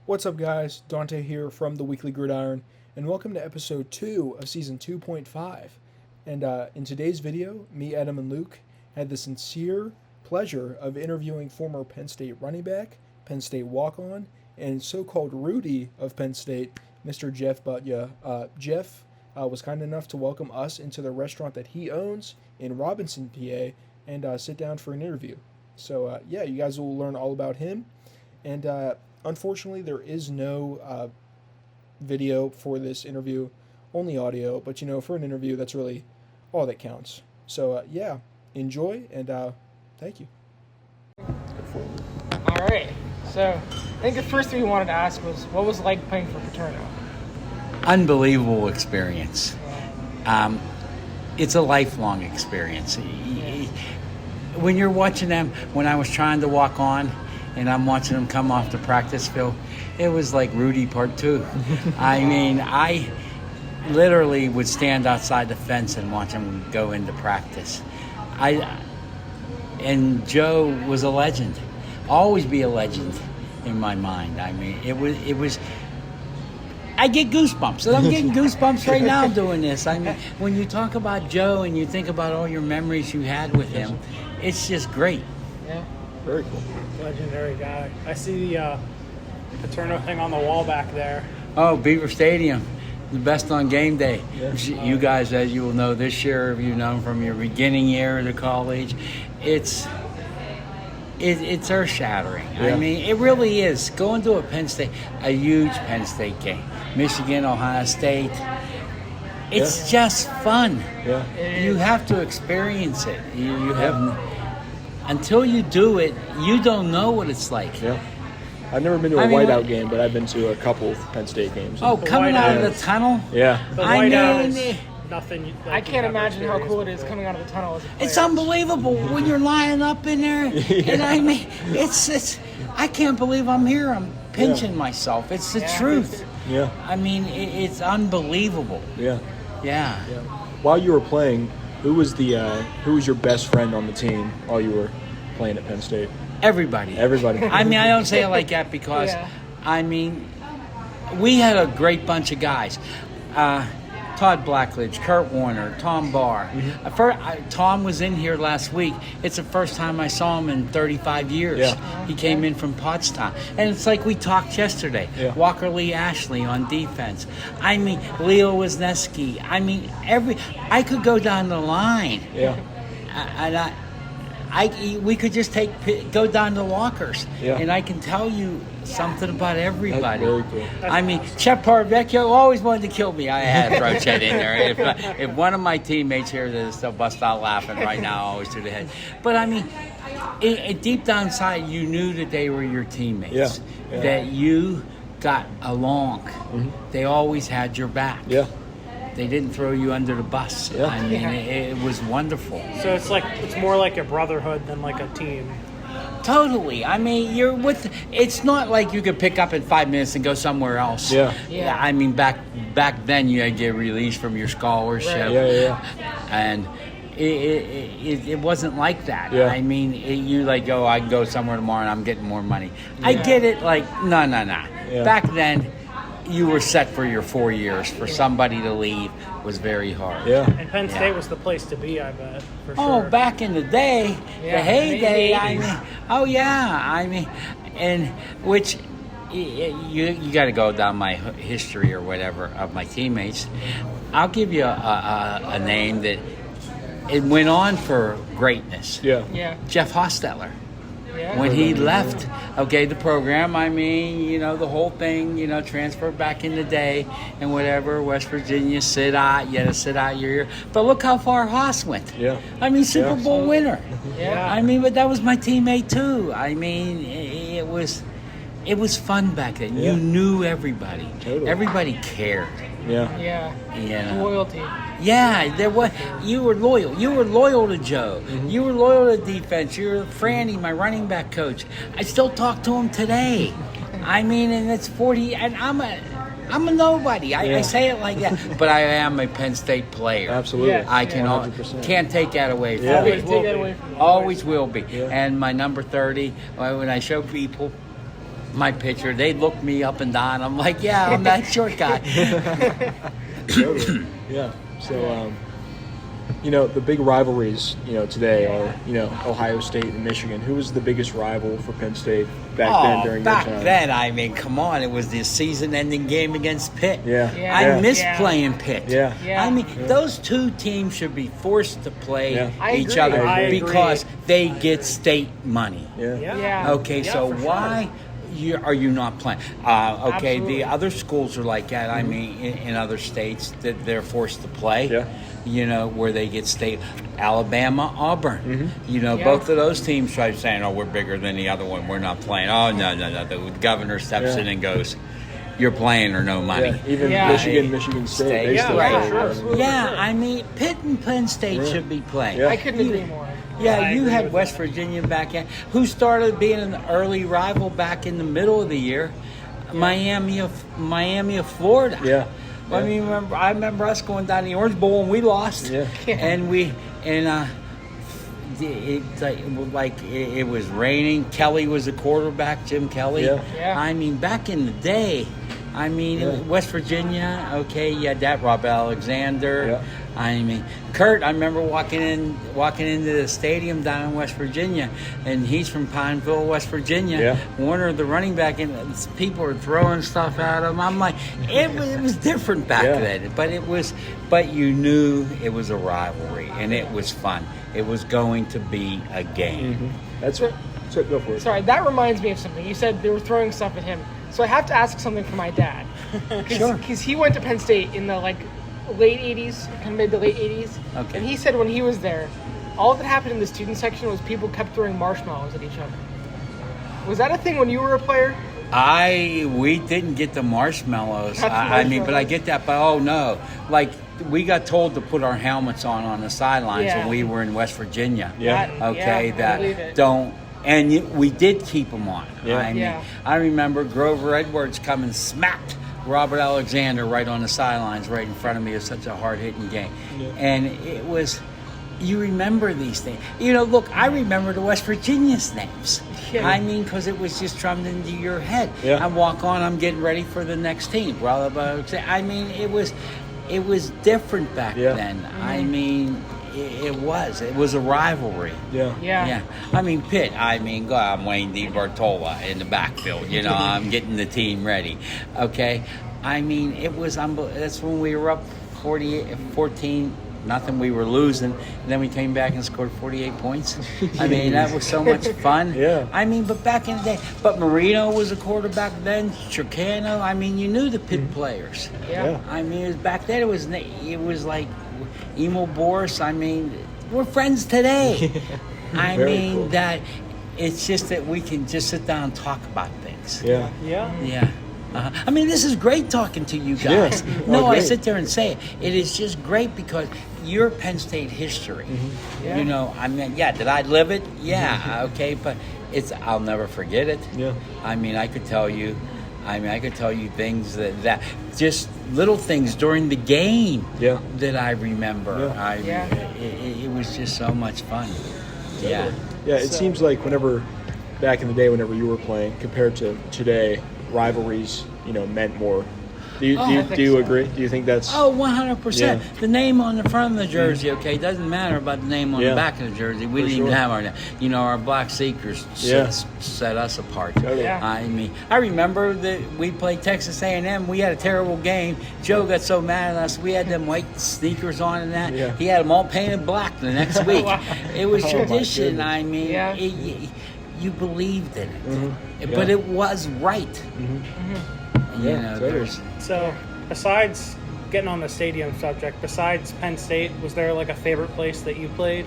What's up, guys? Dante here from the Weekly Gridiron, and welcome to episode 2 of season 2.5. And in today's video, me, Adam, and Luke had the sincere pleasure of interviewing former Penn State running back, Penn State walk-on, and so-called Rudy of Penn State, Mr. Jeff Butya. Jeff was kind enough to welcome us into the restaurant that he owns in Robinson, PA, and sit down for an interview. So, you guys will learn all about him. And unfortunately, there is no video for this interview, only audio. But, for an interview, that's really all that counts. So, enjoy, and thank you. All right. So, I think the first thing we wanted to ask was, what was it like playing for Paterno? Unbelievable experience. It's a lifelong experience. When you're watching them, when I was trying to walk on, and I'm watching them come off the practice field, it was like Rudy Part 2. I mean, I literally would stand outside the fence and watch them go into practice. And Joe was a legend. Always be a legend in my mind. I mean, it was. I get goosebumps, and I'm getting goosebumps right now doing this. I mean, when you talk about Joe and you think about all your memories you had with him, it's just great. Yeah. Very cool. Legendary guy. I see the Paterno thing on the wall back there. Oh, Beaver Stadium, the best on game day. Yeah. You guys, as you will know this year, if you've known from your beginning year of the college, it's earth-shattering. Yeah. I mean, it really is. Going to a huge Penn State game, Michigan, Ohio State, it's just fun. Yeah. You have to experience it. You have. Until you do it, you don't know what it's like. Yeah. I've never been to a whiteout game, but I've been to a couple of Penn State games. Oh, coming out of the tunnel? Yeah. The I whiteout mean, is nothing. I can't imagine how cool it is coming out of the tunnel as a player. it's unbelievable when you're lying up in there. And I mean, it's. I can't believe I'm here. I'm pinching myself. It's the truth. Yeah. I mean, it's unbelievable. Yeah. Yeah. While you were playing, who was your best friend on the team while you were playing at Penn State? Everybody. I mean, I don't say it like that because, I mean, we had a great bunch of guys. Todd Blackledge, Kurt Warner, Tom Barr. Tom was in here last week. It's the first time I saw him in 35 years. Yeah. He came in from Pottstown. And it's like we talked yesterday. Yeah. Walker Lee Ashley on defense. I mean, Leo Wisniewski. I mean, I could go down the line. Yeah. And we could just go down the lockers, and I can tell you something about everybody. That's very cool. I mean, Chet Parvecchio always wanted to kill me. I had to throw Chet in there. If one of my teammates here that is still bust out laughing right now, always to the head. But I mean, deep down inside, you knew that they were your teammates, that you got along. Mm-hmm. They always had your back. Yeah. They didn't throw you under the bus. Yeah. I mean, it was wonderful. So it's more like a brotherhood than like a team. Totally. I mean, it's not like you could pick up in 5 minutes and go somewhere else. Yeah. I mean, back then you had to get released from your scholarship. Right. Yeah. And it wasn't like that. Yeah. I mean, you I can go somewhere tomorrow and I'm getting more money. Yeah. I get it. No. Yeah. Back then, you were set for your 4 years. For somebody to leave was very hard. Yeah. And Penn State was the place to be, I bet, for sure. Oh, back in the day, the heyday. I mean, and which you got to go down my history or whatever of my teammates. I'll give you a name that it went on for greatness. Yeah. Jeff Hostetler. Yeah. When he left, the program, I mean, the whole thing, transferred back in the day and whatever, West Virginia, sit out, you had to sit out your year. But look how far Haas went. Yeah. I mean, Super Bowl winner. Yeah. I mean, but that was my teammate too. I mean, it was fun back then. Yeah. You knew everybody. Totally. Everybody cared. Yeah. Loyalty. Yeah, you were loyal. You were loyal to Joe. Mm-hmm. You were loyal to defense. You were Franny, my running back coach. I still talk to him today. I mean, and it's 40, and I'm a nobody. I say it like that, but I am a Penn State player. Absolutely. Yeah. I can't take that away from Yeah. me. Always will be. Yeah. And my number 30, when I show people, my picture. They look me up and down. I'm like, yeah, I'm that short guy. Totally. Yeah. So, the big rivalries, today are, Ohio State and Michigan. Who was the biggest rival for Penn State back then during your time? Back then, I mean, come on. It was the season-ending game against Pitt. Yeah. Yeah. I miss playing Pitt. Yeah. Yeah. I mean, those two teams should be forced to play I each agree. other I agree. because they get state money. Yeah. Yeah. Okay, Yeah, so for sure. why are you not playing? Okay, Absolutely. the other schools are like that. I mean, in other states that they're forced to play. Yeah. Where they get state. Alabama, Auburn. Yeah. Both of those teams try saying, "Oh, we're bigger than the other one. We're not playing." Oh, no. The governor steps in and goes, "You're playing or no money." Yeah. Even Yeah. Michigan State. They Yeah, still right. play, Absolutely. Yeah, I mean, Pitt and Penn State should be playing. Yeah. I couldn't agree more. Yeah, I you agree had with West Virginia back in, who started being an early rival back in the middle of the year. Miami of Florida. Yeah. I mean, I remember us going down to the Orange Bowl and we lost. Yeah. It was raining. Kelly was the quarterback, Jim Kelly. Yeah. Yeah. I mean, back in the day, West Virginia, okay, you had that Rob Alexander. Yeah. I mean, Kurt, I remember walking into the stadium down in West Virginia, and he's from Pineville, West Virginia. Yeah. Warner, the running back, and people are throwing stuff at him. I'm like, it was different back then, but you knew it was a rivalry, and it was fun. It was going to be a game. That's right. So go for it. Sorry, that reminds me of something. You said they were throwing stuff at him. So I have to ask something for my dad. Sure. Because he went to Penn State in the late 80s, kind of mid to late 80s. Okay. And he said when he was there, all that happened in the student section was people kept throwing marshmallows at each other. Was that a thing when you were a player? We didn't get the marshmallows. Not the I mean, but I marshmallows. get that. But oh no, we got told to put our helmets on the sidelines Yeah. when we were in West Virginia. Yeah. Okay, I believe it. we did keep them on. Yeah. I mean, Yeah. I remember Grover Edwards come and smacked Robert Alexander right on the sidelines, right in front of me. It was such a hard-hitting game, and it was. You remember these things. Look, I remember the West Virginia's names. Yeah. I mean, because it was just drummed into your head. Yeah. I walk on, I'm getting ready for the next team. I mean, it was different back Yeah. then. I mean, it was a rivalry. Yeah. Yeah. I mean, Pitt. I'm Wayne DiBartola in the backfield. I'm getting the team ready. Okay. I mean, it was that's when we were up 14. Nothing, we were losing, and then we came back and scored 48 points. I mean, that was so much fun. Yeah. I mean, but back in the day, Marino was a quarterback then, Chicano. I mean, you knew the Pitt players. Yeah. I mean, back then it was like Emo Boris. I mean, we're friends today. I Very mean, cool. that it's just that we can just sit down and talk about things. Yeah. Yeah. Yeah. I mean, this is great talking to you guys. Yeah. No, I great. sit there and say it. It is just great because your Penn State history. Yeah. I mean, did I live it? Yeah, okay, but I'll never forget it. Yeah. I mean, I could tell you things that just little things during the game that I remember. Yeah. It was just so much fun. Yeah. Yeah, it seems like back in the day, whenever you were playing, compared to today, rivalries, meant more. Do you agree? Do you think that's... Oh, 100%. Yeah. The name on the front of the jersey, okay, doesn't matter about the name on the back of the jersey. We didn't even have our black seekers set us apart. Totally. Yeah. I mean, I remember that we played Texas A&M. We had a terrible game. Joe got so mad at us. We had them white sneakers on and that. Yeah. He had them all painted black the next week. It was my tradition. goodness. I mean, Yeah. you believed in it. Mm-hmm. But Yeah. it was right. Yeah, totally. So, besides getting on the stadium subject, besides Penn State, was there a favorite place that you played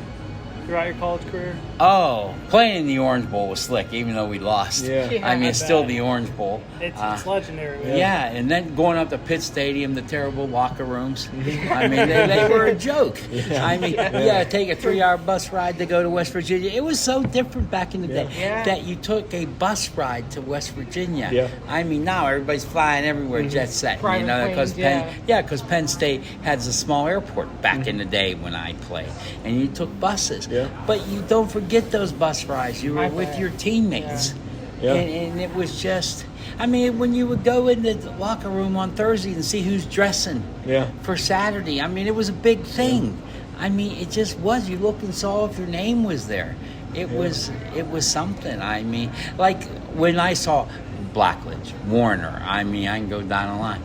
throughout your college career? Oh, playing in the Orange Bowl was slick, even though we lost. Yeah. Yeah, I mean, I it's still bet. the Orange Bowl. It's legendary. Man. Yeah, and then going up to Pitt Stadium, the terrible locker rooms. I mean, they were a joke. I mean, you got to take a 3-hour bus ride to go to West Virginia. It was so different back in the day Yeah. that you took a bus ride to West Virginia. Yeah. I mean, now everybody's flying everywhere, jet set. Private Because planes, because Penn State has a small airport back in the day when I played, and you took buses. Yeah. But you don't forget those bus rides. You were I with bet. your teammates. Yeah. And it was just, I mean, when you would go in the locker room on Thursday and see who's dressing Yeah. for Saturday, I mean, it was a big thing. I mean, it just was. You looked and saw if your name was there. It was something. I mean, like when I saw Blackledge, Warner, I mean, I can go down the line.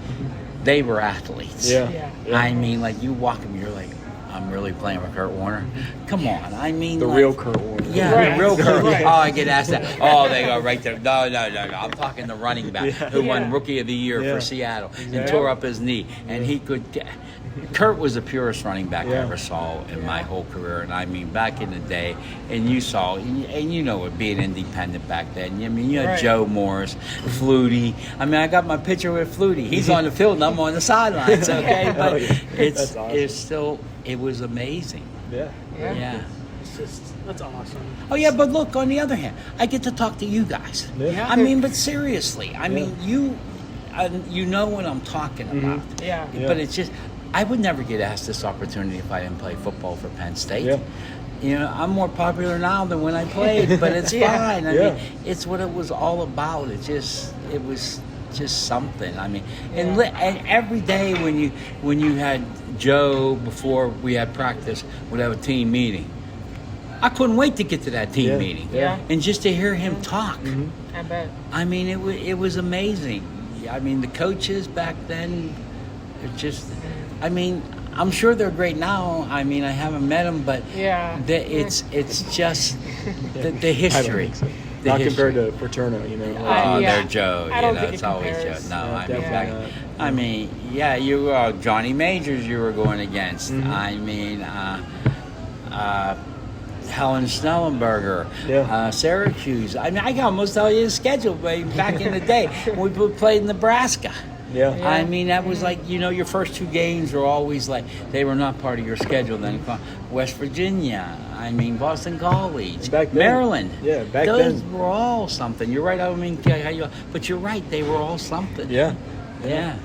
They were athletes. Yeah. I mean, like you walk them, you're like, I'm really playing with Kurt Warner. Come on. I mean, The like, real Kurt Warner. Yeah, Right. the real Kurt. Right. Oh, I get asked that. Oh, they go right there. No. I'm talking the running back who won Rookie of the Year Yeah. for Seattle and Exactly. tore up his knee, and he could. Kurt was the purest running back I Yeah. ever saw in my whole career, and I mean back in the day, and you saw, and you know it being independent back then. I mean you had Right. Joe Morris, Flutie. I mean I got my picture with Flutie. He's on the field, and I'm on the sidelines. Okay, but Oh, yeah. it's That's awesome. still it was amazing. Yeah. Yeah. It's just that's awesome. Oh yeah, but look, on the other hand, I get to talk to you guys. Yeah. I mean, but seriously, I mean, you know what I'm talking about. Yeah. But it's just, I would never get asked this opportunity if I didn't play football for Penn State. Yeah. You know, I'm more popular now than when I played, but it's fine. I mean, it's what it was all about. It was just something. I mean, and every day when you had Joe before we had practice, would have a team meeting. I couldn't wait to get to that team meeting. Yeah. And just to hear him talk. I bet. I mean, it was amazing. I mean, the coaches back then, it just, I mean, I'm sure they're great now. I mean, I haven't met them, but it's just the history. I don't think so. The Not history. compared to Paterno, you know. Oh, Yeah. they're Joe. I don't think It's it always compares. Joe. No, Yeah, I mean, definitely I mean, yeah, you Johnny Majors you were going against. I mean, Helen Snellenberger, Syracuse. I mean, I can almost tell you the schedule back in the day when we played Nebraska. Yeah. I mean, that was like, you know, your first two games were always like, they were not part of your schedule. Then West Virginia, I mean, Boston College, Back then, Maryland. yeah, back Those then. were all something. You're right, I don't mean, but you're right, they were all something. Yeah. Yeah.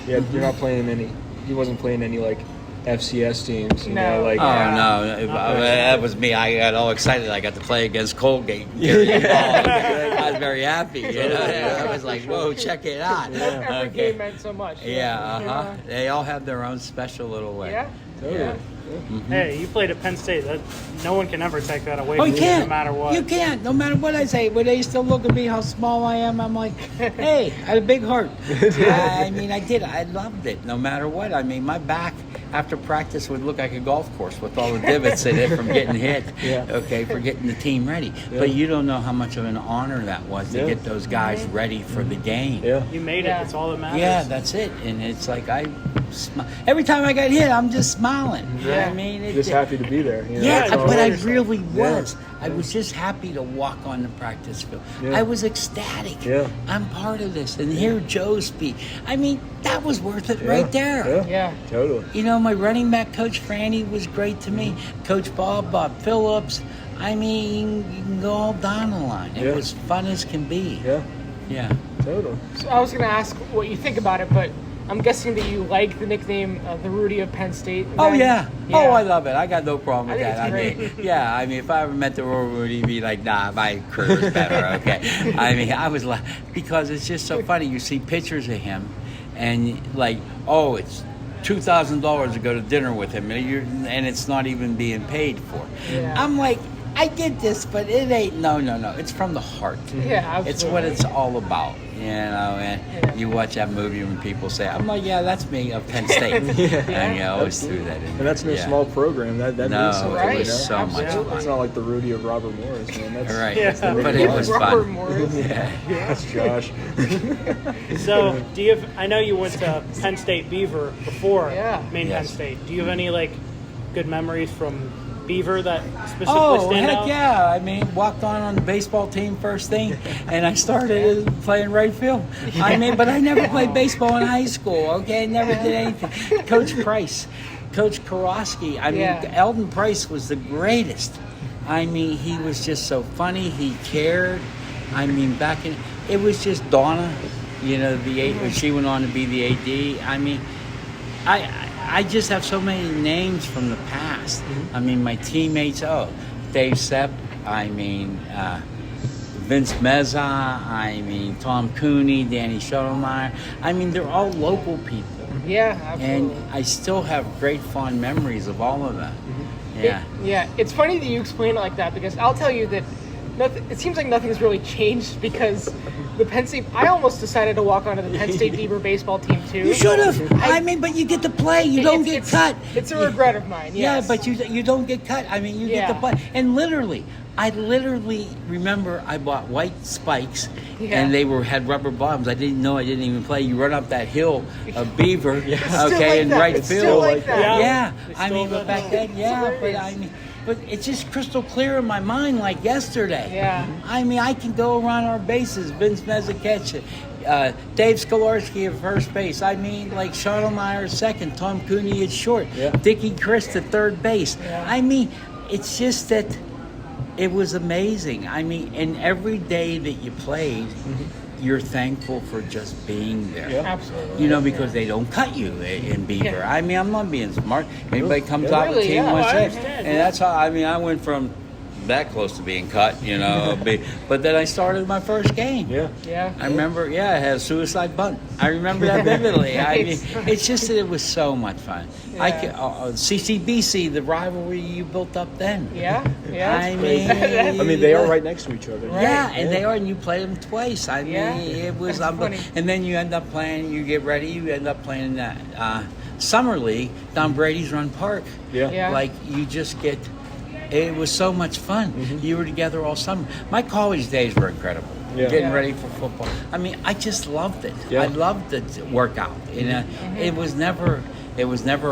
Yeah, you're not playing any. He wasn't playing any like FCS teams. You No. know, like. Oh no, that was me. I got all excited. I got to play against Colgate. I was very happy. You know, I was like, "Whoa, check it out!" Every game meant so much. Yeah, They all have their own special little way. Yeah. Totally. Yeah. Hey, you played at Penn State. That no one can ever take that away Oh, from you you, can't. no matter what. You can't. No matter what I say, when they still look at me how small I am, I'm like, hey, I had a big heart. I mean, I did. I loved it. No matter what. I mean, my back after practice would look like a golf course with all the divots in it from getting hit. Yeah. Okay, for getting the team ready. Yeah. But you don't know how much of an honor that was to Yeah. get those guys ready for the game. Yeah. You made it. Yeah. That's all that matters. Yeah, that's it. And it's like every time I got hit, I'm just smiling. Yeah. I mean, Just happy to be there. You know, yeah, that's all but it I is. really Yeah. was. I was just happy to walk on the practice field. Yeah. I was ecstatic. Yeah. I'm part of this. And hear Joe speak. I mean, that was worth it right there. Yeah. Yeah. Totally. You know, my running back coach, Franny, was great to me. Coach Bob Phillips. I mean, you can go all down the line. It Yeah. was fun as can be. Yeah. Yeah. Totally. So I was going to ask what you think about it, but I'm guessing that you like the nickname the Rudy of Penn State. Oh then? yeah. Oh, I love it. I got no problem with I think that. it's I mean, yeah. I mean, if I ever met the real Rudy, he'd be like, "Nah, my career's better." Okay. I mean, I was like, because it's just so funny. You see pictures of him, and like, oh, it's $2,000 to go to dinner with him, and it's not even being paid for. Yeah. I'm like, I get this, but it ain't. No. It's from the heart. Yeah, absolutely. It's what it's all about. You know, and Yeah. you watch that movie when people say, I'm like, yeah, that's me of Penn State. And you always threw that in. And that's no Yeah. small program. That No, means something. Right. it You was know? so much Absolutely. fun. It's not like the Rudy of Robert Morris, man. That's Right. Yeah. But it was Robert fun. Morris. Yeah. That's Josh. So, do you have? I know you went to Penn State Beaver before Maine Penn Yes. State. Do you have any like good memories from Beaver that specifically Oh, stand heck out? yeah. I mean, walked on the baseball team first thing, and I started playing right field. I mean, but I never played baseball in high school, okay? I never did anything. Coach Price, Coach Karofsky, I mean, Yeah. Eldon Price was the greatest. I mean, he was just so funny. He cared. I mean, it was just Donna, you know, when she went on to be the AD. I mean, I just have so many names from the past. I mean, my teammates, Dave Sepp, I mean, Vince Mezza, I mean, Tom Cooney, Danny Schottlemeyer. I mean, they're all local people. Yeah, absolutely. And I still have great fond memories of all of them. Yeah. It's funny that you explain it like that because I'll tell you that it seems like nothing's really changed because the Penn State. I almost decided to walk onto the Penn State Beaver baseball team too. You should have. I mean, but you get to play. You don't get cut. It's a regret of mine. Yes. Yeah, but you don't get cut. I mean, you get to play. And I literally remember I bought white spikes, and they had rubber bottoms. I didn't even play. You run up that hill of Beaver, in right field. Like that. Yeah. I mean, but back then, but it's just crystal clear in my mind like yesterday. Yeah. I mean, I can go around our bases. Vince Mezza catch it. Dave Skolarski at first base. I mean, like Schottlemeyer second. Tom Cooney at short. Yeah. Dickie Chris at third base. Yeah. I mean, it's just that it was amazing. I mean, and every day that you played, you're thankful for just being there. Yeah. Absolutely. You know, because they don't cut you in Beaver. Yeah. I mean, I'm not being smart. Anybody comes out with a Really, team yeah. wants I it. understand. And that's how, I mean, I went from that close to being cut, you know. But then I started my first game. Yeah. Yeah. I remember, I had a suicide bunt. I remember that vividly. I mean, Nice. it's just that it was so much fun. Yeah. CCBC, the rivalry you built up then. Yeah. I That's mean, they are right next to each other. Yeah, and they are, and you played them twice. I mean, Yeah. it was That's funny. and then you end up playing. You get ready. You end up playing that summer league down Brady's Run Park. Yeah. Yeah. Like you just get. It was so much fun. You were together all summer. My college days were incredible. Yeah. Getting Yeah. ready for football. I mean, I just loved it. Yeah. I loved the workout. You know, it was never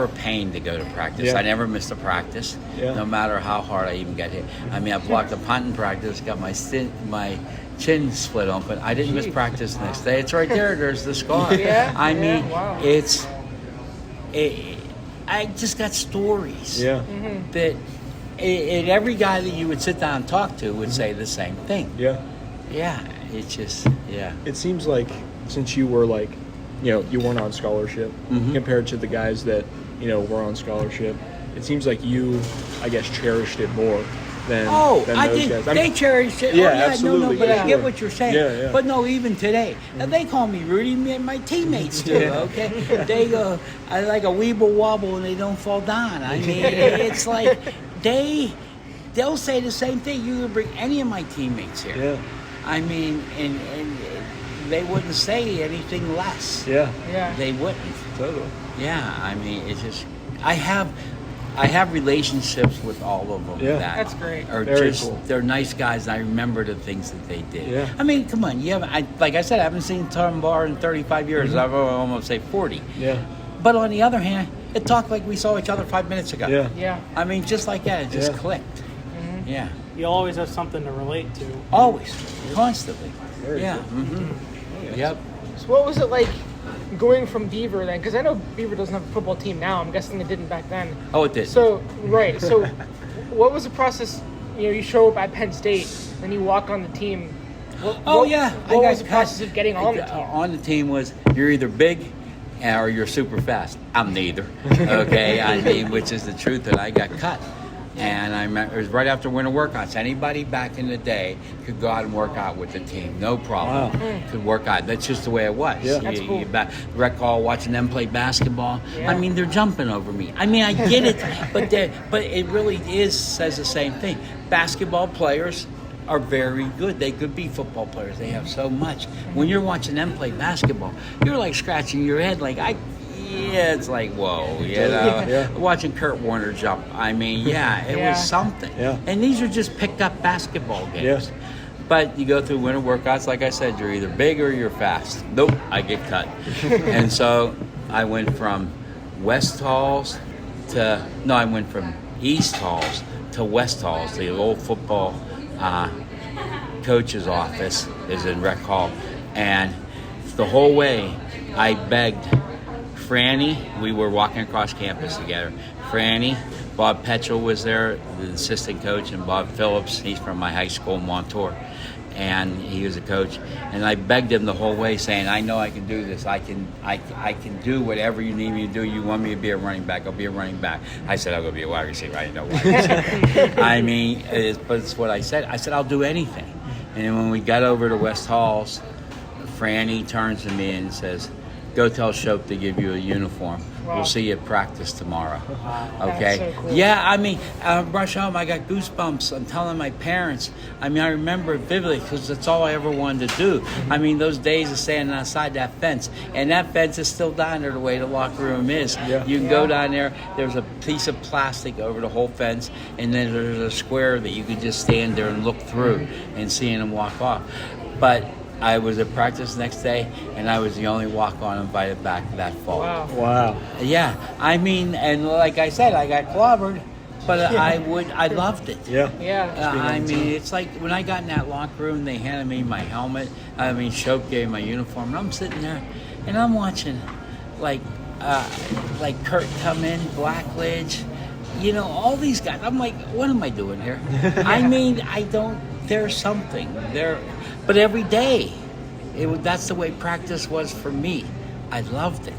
a pain to go to practice. Yeah. I never missed a practice, Yeah. no matter how hard I even got hit. I mean, I blocked a punt in practice, got my chin split open. I didn't miss practice the next day. It's right there. There's the scar. Yeah. I Yeah. mean, Wow. I just got stories Yeah. that and every guy that you would sit down and talk to would say the same thing. Yeah. Yeah, it's just, It seems like since you were like, you weren't on scholarship compared to the guys that, were on scholarship, it seems like you, I guess, cherished it more than I those did. guys. I They mean, cherish it. Yeah, No, absolutely, but I yeah. get what you're saying. Yeah. But no, even today, and they call me Rudy. Me and my teammates too. Yeah. Okay, they go, I like a weeble wobble and they don't fall down. I mean, it's like they'll say the same thing. You can bring any of my teammates here. Yeah. I mean, and they wouldn't say anything less. Yeah. Yeah. They wouldn't. Totally. Yeah, I mean, it's just I have relationships with all of them. Yeah. that That's great. Are Very just cool. they're nice guys. And I remember the things that they did. Yeah. I mean, come on, like I said, I haven't seen Tom Barr in 35 years. I've almost say 40. Yeah. But on the other hand, it talked like we saw each other 5 minutes ago. Yeah. Yeah. I mean, just like that, it just Yeah. clicked. Yeah. You always have something to relate to. Always, constantly. Very yeah. cool. Mm-hmm. Yep. So what was it like going from Beaver then? Because I know Beaver doesn't have a football team now. I'm guessing it didn't back then. Oh, it did. So right. So what was the process? You show up at Penn State, then you walk on the team. What I was got the process of getting on the team? On the team was you're either big or you're super fast. I'm neither. Okay, I mean, which is the truth that I got cut. And I remember it was right after winter workouts. Anybody back in the day could go out and work out with the team, no problem. Wow. Could work out. That's just the way it was. Yeah. That's cool. Recall watching them play basketball. Yeah. I mean, they're jumping over me. I mean, I get it, but it really says the same thing. Basketball players are very good. They could be football players. They have so much. When you're watching them play basketball, you're like scratching your head like it's like, whoa, you know. Yeah. Watching Kurt Warner jump, I mean, it Yeah. was something. Yeah. And these are just picked up basketball games. Yes. But you go through winter workouts, like I said, you're either big or you're fast. Nope, I get cut. And so I went from West Halls I went from East Halls to West Halls. The old football coach's office is in Rec Hall. And the whole way I begged Franny, we were walking across campus together. Franny, Bob Petchel was there, the assistant coach, and Bob Phillips, he's from my high school in Montour, and he was a coach. And I begged him the whole way, saying, I know I can do this. I can do whatever you need me to do. You want me to be a running back, I'll be a running back. I said, I'm going to be a wide receiver. I didn't know wide receiver. I mean, but it's what I said. I said, I'll do anything. And then when we got over to West Halls, Franny turns to me and says, "Go tell Shope to give you a uniform. Wow. We'll see you at practice tomorrow." That's Okay? so cool. Yeah, I mean, rush home, I got goosebumps. I'm telling my parents. I mean, I remember it vividly because that's all I ever wanted to do. I mean, those days of standing outside that fence. And that fence is still down there the way the locker room is. Yeah. You can go down there. There's a piece of plastic over the whole fence. And then there's a square that you could just stand there and look through and seeing them walk off. But I was at practice next day, and I was the only walk-on invited back that fall. Wow. Wow. Yeah, I mean, and like I said, I got clobbered, but I loved it. Yeah. Yeah. I mean, it's like when I got in that locker room, they handed me my helmet. I mean, Shope gave me my uniform, and I'm sitting there, and I'm watching, like Kurt come in, Blackledge, all these guys. I'm like, what am I doing here? I mean, there's something there. But every day, that's the way practice was for me. I loved it.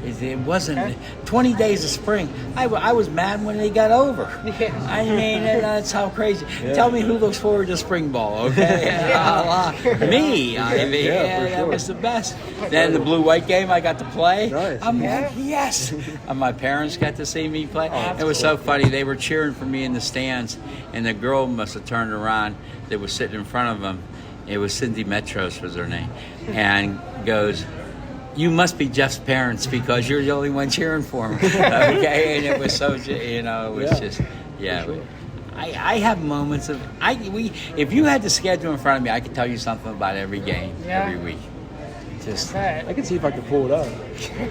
It wasn't 20 days of spring. I was mad when they got over. Yeah. I mean, that's how crazy. Tell me who looks forward to spring ball, okay? Me. I mean, that was the best. Then the blue-white game I got to play. Nice. I'm like, yes. And my parents got to see me play. It was so funny. They were cheering for me in the stands, and the girl must have turned around that was sitting in front of them. It was Cindy Metros was her name, and goes, "You must be Jeff's parents because you're the only one cheering for him." Okay, and it was so, it was just, I have moments of, if you had the schedule in front of me, I could tell you something about every game, every week. Just, I can see if I can pull it up.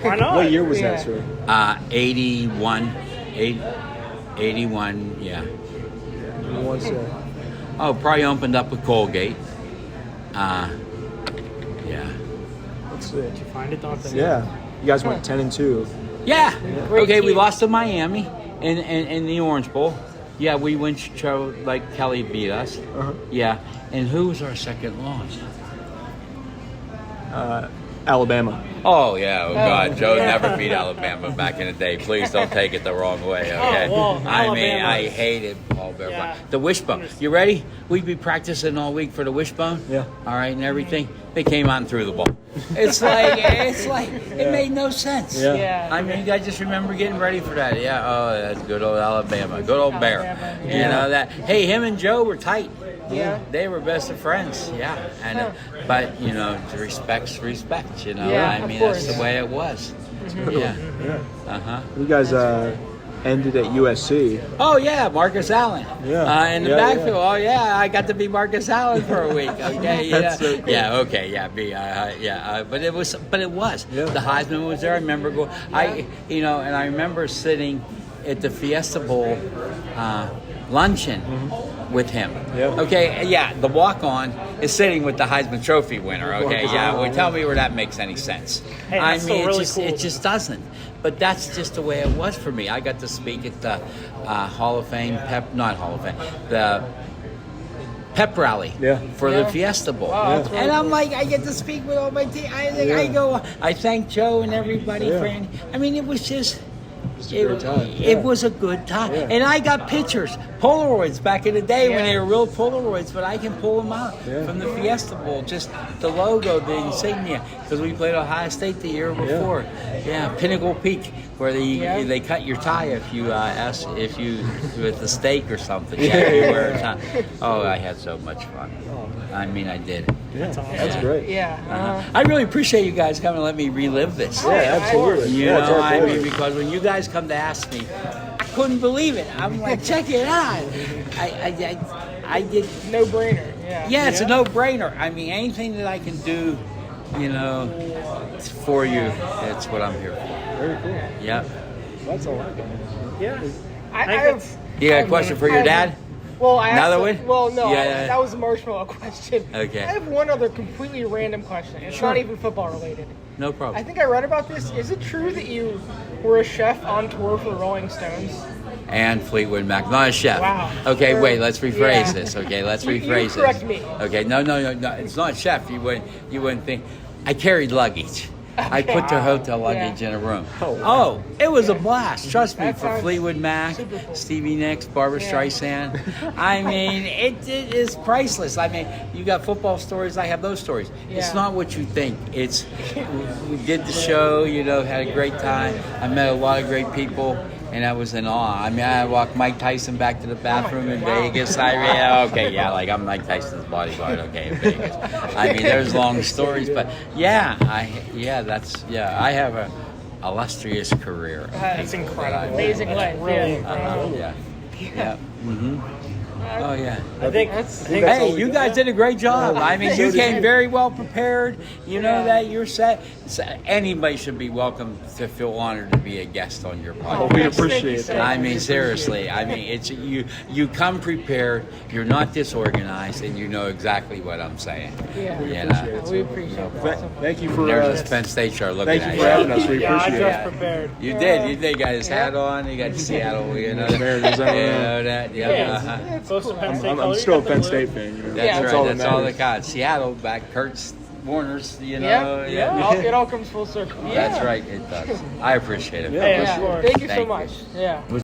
Why not? What year was that, sir? 81, 81, yeah. One sec. Oh, probably opened up with Colgate. Yeah. Let's see. Did you find it, Dante? Yeah. You guys went 10-2. Yeah. Great Okay, we team. lost to Miami in the Orange Bowl. Yeah, we went like Kelly beat us. Uh-huh. Yeah. And who was our second loss? Alabama. Oh, yeah. Oh, God. Joe never beat Alabama back in the day. Please don't take it the wrong way, okay? well, I mean, Alabama. I hated Paul Bear. Yeah. The wishbone. You ready? We'd be practicing all week for the wishbone. Yeah. All right, and everything. They came out and threw the ball. It's like, it made no sense. Yeah. Yeah. I mean, I just remember getting ready for that. Yeah, oh, that's good old Alabama. Good old Bear. Alabama, You know that. Hey, him and Joe were tight. Yeah. They were best of friends. Yeah. And but respect's respect. Yeah, I of mean, that's course. the way it was. Yeah. Yeah. Uh-huh. You guys ended at USC. Oh yeah, Marcus Allen. Yeah. In the Yeah, backfield. yeah. Oh yeah, I got to be Marcus Allen for a week. Okay. Yeah. That's so cool. Yeah. Okay. Yeah. But it was. Yeah. The Heisman was there. I remember going. And I remember sitting at the Fiesta Bowl luncheon with him. Yeah. Okay. Yeah. The walk-on is sitting with the Heisman Trophy winner. Okay. Yeah. Well, tell me where that makes any sense. Hey, I that's mean, still really it cool. just doesn't. But that's just the way it was for me. I got to speak at the Hall of Fame, the pep rally for the Fiesta Bowl. Wow, that's really And I'm like, I get to speak with all my team. I thank Joe and everybody, Franny. I mean, it was just... a great time. It was a good time. Yeah. And I got pictures, Polaroids back in the day when they were real Polaroids, but I can pull them out from the Fiesta Bowl, just the logo, the insignia, because we played Ohio State the year before. Yeah, Pinnacle Peak, where they cut your tie if you with a steak or something. Yeah, you wear a tie. Oh, I had so much fun. I mean, I did. Yeah. That's awesome. That's great. Yeah. I really appreciate you guys coming and let me relive this. Yeah, absolutely. You Yeah, it's know, our I pleasure. mean, because when you guys come to ask me, I couldn't believe it. I'm like, check it out. I did. No brainer. Yeah. Yeah, it's a no-brainer. I mean, anything that I can do, for you, that's what I'm here for. Very cool. Yeah. That's all I got. Yeah. I think have. You got a question for your dad? Well, I Another asked one? Well, no, Yeah. that was a marshmallow question. Okay. I have one other completely random question. It's Sure. not even football related. No I problem. think I read about this. Is it true that you were a chef on tour for Rolling Stones? And Fleetwood Mac, not a chef. Wow. Okay, wait. Let's rephrase Yeah. this. Okay, let's You rephrase correct this. me. Okay, no. It's not chef. You wouldn't think. I carried luggage. I put their hotel luggage in a room. Oh, it was a blast. Trust me, That for sounds Fleetwood Mac, super cool. Stevie Nicks, Barbara Streisand. I mean, it is priceless. I mean, you got football stories. I have those stories. Yeah. It's not what you think. It's we did the show. You know, had a great time. I met a lot of great people. And I was in awe. I mean, I walked Mike Tyson back to the bathroom in Vegas. I mean, okay, yeah, like I'm Mike Tyson's bodyguard, okay, in Vegas. I mean, there's long stories, but I have a illustrious career. That's incredible. Amazing life. Really Yeah. Mm-hmm. Oh yeah. I think Hey, you guys did a great job. I mean, you came very well prepared. You know that you're set. So anybody should be welcome to feel honored to be a guest on your podcast. We appreciate that. I mean, seriously. I mean, it's you come prepared. You're not disorganized, and you know exactly what I'm saying. Yeah. We We appreciate that. Thank you for There's this Penn State show looking thank you at for you. having us. We I appreciate dressed it. prepared. You did. You got his hat on. You got the Seattle. You know, Mariners, you know that. Yeah. Close to Penn State I'm color. still a You got Penn the State blue. fan. You know? That's Yeah. right. That's all they matters. got. Seattle back Kurt's Warners. You know. Yeah. It all comes full circle. That's right. It does. I appreciate it. Hey, Yeah. of course. Thank you so Thank you. much. Yeah.